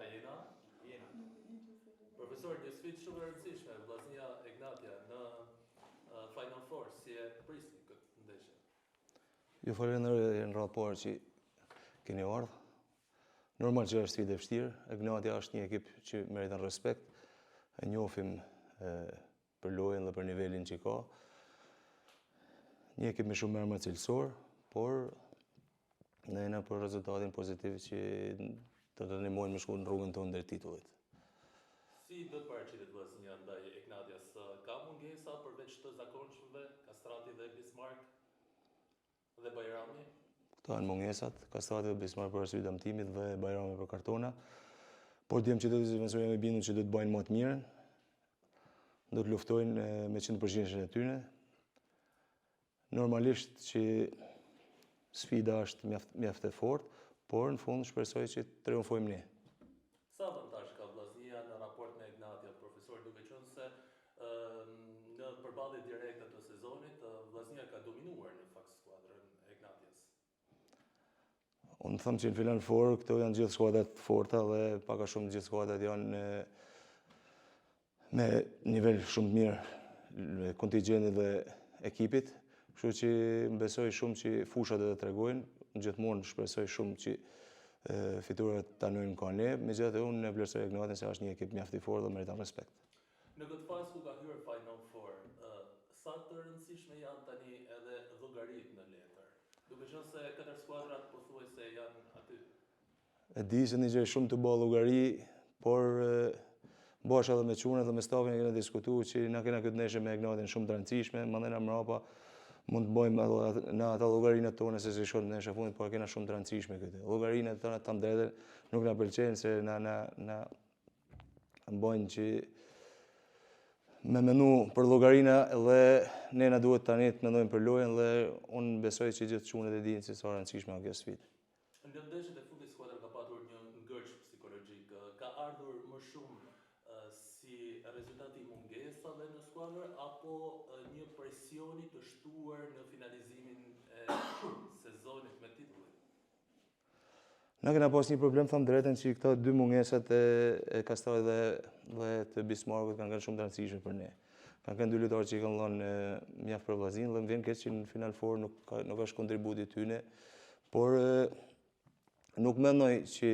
A jena? Profesor, një sfidë shumë e rëndësishme, Vllaznia Egnatia në Final Four, si e prisni këtë ndeshje? Ju falenderoj në radhë parë që keni ardhur. Normal që është sfidë e vështirë. Egnatia është një ekip që meriton respekt. E njohim për lojën dhe për nivelin që ka. Një ekip me shumë emra cilësor, por ne jena për rezultatin pozitiv që të ndihmojnë me shku në rrugën tonë drejt titullit. Si do të paraqitet Vllaznia ndaj Egnatias? Ka mungesa përveç të zakonshmëve, Kastrati dhe Bismarck dhe Bajrami? Këto janë mungesat, Kastrati dhe Bismarck për arsye dëmtimit dhe Bajrami për kartona. Por djem që do të jemi bindur që do të bëjnë më të mirën. Do të luftojnë me 100% e tyre. Normalisht që sfida është mjaft e fortë, por në fund shpresoj që të triumfojmë ne. Sa avantazh ka Vllaznia në raport me Egnatia, profesor, duke qenë se në përballje direkte të sezonit, Vllaznia ka dominuar në fakt skuadrën e Egnatias? Unë them që në Final Four këto janë gjithë skuadrat forta dhe pak a shumë gjithë skuadrat janë me nivel shumë të mirë kontingjentit dhe ekipit. Kështu që besoj shumë që fushat do të tregojnë, gjithmonë shpresoj shumë që fiturat tanojnë ka ne, megjithatë unë e vlerësoj Egnatin se është një ekip mjaft i fortë dhe meriton respekt. Në këtë fazë ku ka hyrë Final Four, sa të rëndësishme janë tani edhe llogaritë në letër? Duke qenë se katër skuadrat pothuajse janë aty. E di se një gjë shumë të bëllë llogari, por bashkë edhe me çunat dhe me stafin e kena diskutuar që na kena këtë ndeshje me Egnatin shumë të rëndësishme, mandena mbrapa mund të bëjmë në ata llogarinë tona se si shkon ndeshja fundit, por kena shumë të rëndësishme këtë. Llogarinë tona tam drejtë nuk na pëlqejnë se na bëjnë që me menu për llogarinë dhe ne na duhet tani të mendojmë për lojën dhe unë besoj që gjithë çunat e dinë se sa rëndësishme është kjo sfidë. Në ndeshjet e fundit skuadra ka patur një ngërç psikologjik. Ka ardhur më shumë si rezultati i mungesave në skuadër apo një presioni të shtuar në finalizimin e sezonit me titullin? Na kena pas një problem, thëmë drejtën, që këto dy mungesat e Kastratit dhe të Bismarckut kanë qenë shumë të rëndësishme për ne. Kanë qenë dy lojtarë që i kanë dhënë mjaft për Vllaznin dhe më vjen keq që në Final Four nuk është kontributi tyne, por nuk mendoj që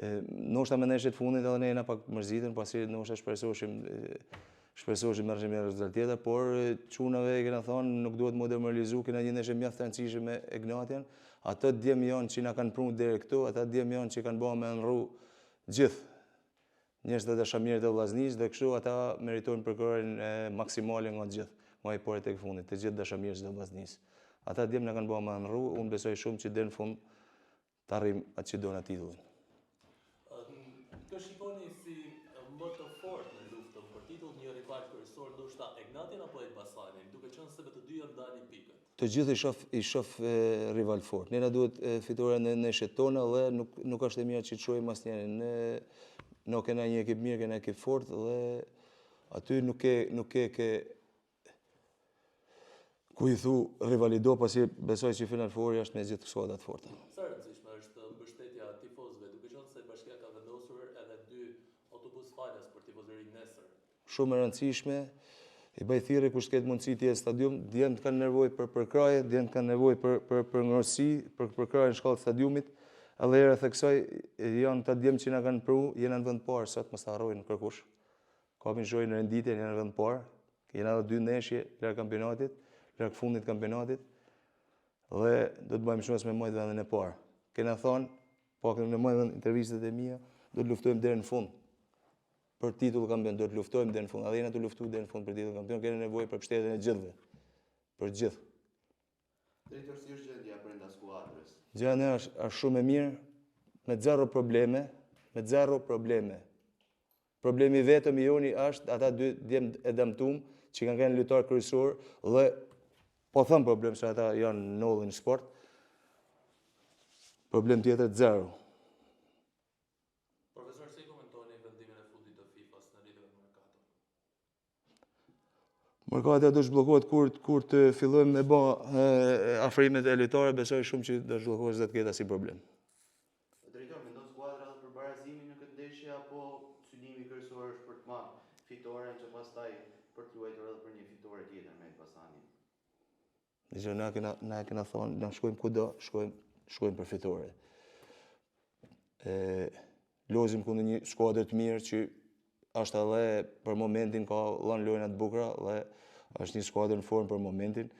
ndoshta me ndeshjet fundit edhe ne jena pak mërzitën, pasi ndoshta shpresoheshim marrëshim një rezultat tjetër, por çunave i kena thënë nuk duhet më demoralizu, kena një ndeshje mjaft të rëndësishme me Egnatian. Ato djem janë që na kanë prunë deri këtu, ata djem janë që kanë bërë me nrru gjithë njerëzit e dashamirët e Vllaznisë dhe kështu ata meritojnë përkërën maksimale nga gjithë, nga i parë tek fundit, të gjithë dashamirët e Vllaznisë. Ata djem na kanë bërë me nrru, unë besoj shumë që deri në fund të arrijmë atë që dona titullin. Kë shikoni si më të fortë në luftën për titull, një rival kryesor ndoshta Egnatin apo Elbasanin, duke qenë se me të dy janë dalin pikët? Të gjithë i shoh rival fort. Ne na duhet fitore në ndeshjet tona dhe nuk është e mirë që të shohim asnjërin. Ne kena një ekip mirë, kena ekip fort dhe aty nuk ke ku i thu rivalido, pasi besoj që Final Four është me gjithë skuadrat forta. Sa rëndësishme është mbështetja e tifozëve, duke qenë se Bashkia ka vendosur edhe 2 autobus falas për tifozërinë nesër? Shumë e rëndësishme. I bëj thirrje kush ketë mundësi të jetë stadium, djemtë kanë nevojë për përkraje, djemtë kanë nevojë për ngrohtësi, për përkraje në shkallë të stadiumit, edhe rreth kësaj janë ta djemë që na kanë pru, jena në vend parë sot, mos ta harrojnë kërkush. Kapin shojë në renditje, jena në vend parë, jena edhe 2 ndeshje larg kampionatit, larg fundit kampionatit, dhe do të bëjmë shumë me mojt vendin e parë. Kena thonë, pak në mojt intervistat e mia, do të luftojmë deri në fund. Për titull kampion, do të luftojmë deri në fund. Edhe jena të luftu deri në fund për titull kampion, kena nevojë për mbështetjen e gjithëve. Për gjithë. Drejtor, si është gjendja brenda skuadrës? Gjendja është shumë e mirë, me 0 probleme, me 0 probleme. Problemi vetëm i joni është ata 2 djem e dëmtuar që kanë qenë lojtar kryesor dhe po them problem se ata janë nollin në sport. Problem tjetër 0. Merkati do zhbllokohet kur të fillojmë me bë afrimet e lojtarëve, besoj shumë që do zhbllokohet s'do të ketë asnjë problem. apo synimi kryesor është për të marrë fitoren që pastaj për të luajtur edhe për një fitore tjetër me Elbasanin? Dhe na kena thonë, na shkojmë kudo, shkojmë për fitore. Lozim kundër një skuadër të mirë që është edhe për momentin ka dhënë lojna të bukura dhe është një skuadër në formë për momentin.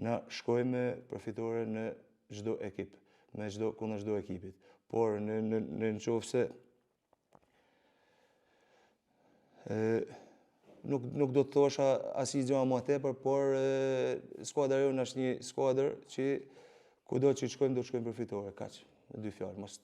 Na shkojmë për fitore në çdo ekip, kundër çdo ekipit. Por në qoftë se nuk do të thosha asnjë gjë më tepër, por skuadra jonë është një skuadër që kudo që shkojmë do të shkojmë për fitore, kaq. Me dy fjalë, mos.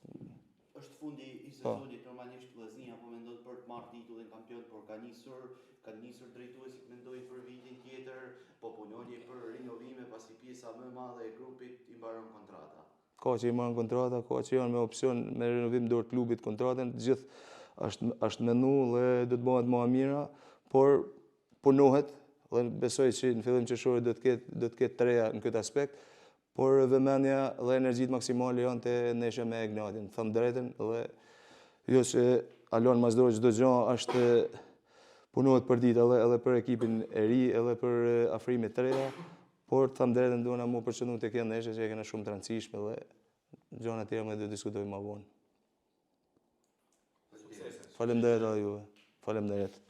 Është fundi i sezonit, normalisht Vllaznia po mendon për të marrë titullin kampion, por kanë nisur drejtuesit mendojnë për vitin tjetër, po punoni për rinovime pasi pjesa më e madhe e grupit i mbaron kontrata. Ka që i marrën kontrata, ka që janë me opsion me renovim dorë klubit kontratën, gjithë është menu dhe do të bëhet më e mira, por punohet dhe besoj që në fillim qershori do të ketë të reja në këtë aspekt, por vëmendja dhe energjitë maksimale janë te neshe me Egnatin, them drejtën, dhe jo se Alon Mazdori çdo gjë është punohet për ditë edhe për ekipin e ri, edhe për afrimet të reja, por them drejtën duana më përqendru tek kjo neshe që e kena shumë të rëndësishme dhe gjëra të tjera më do të diskutojmë më vonë. Faleminderit edhe juve. Faleminderit.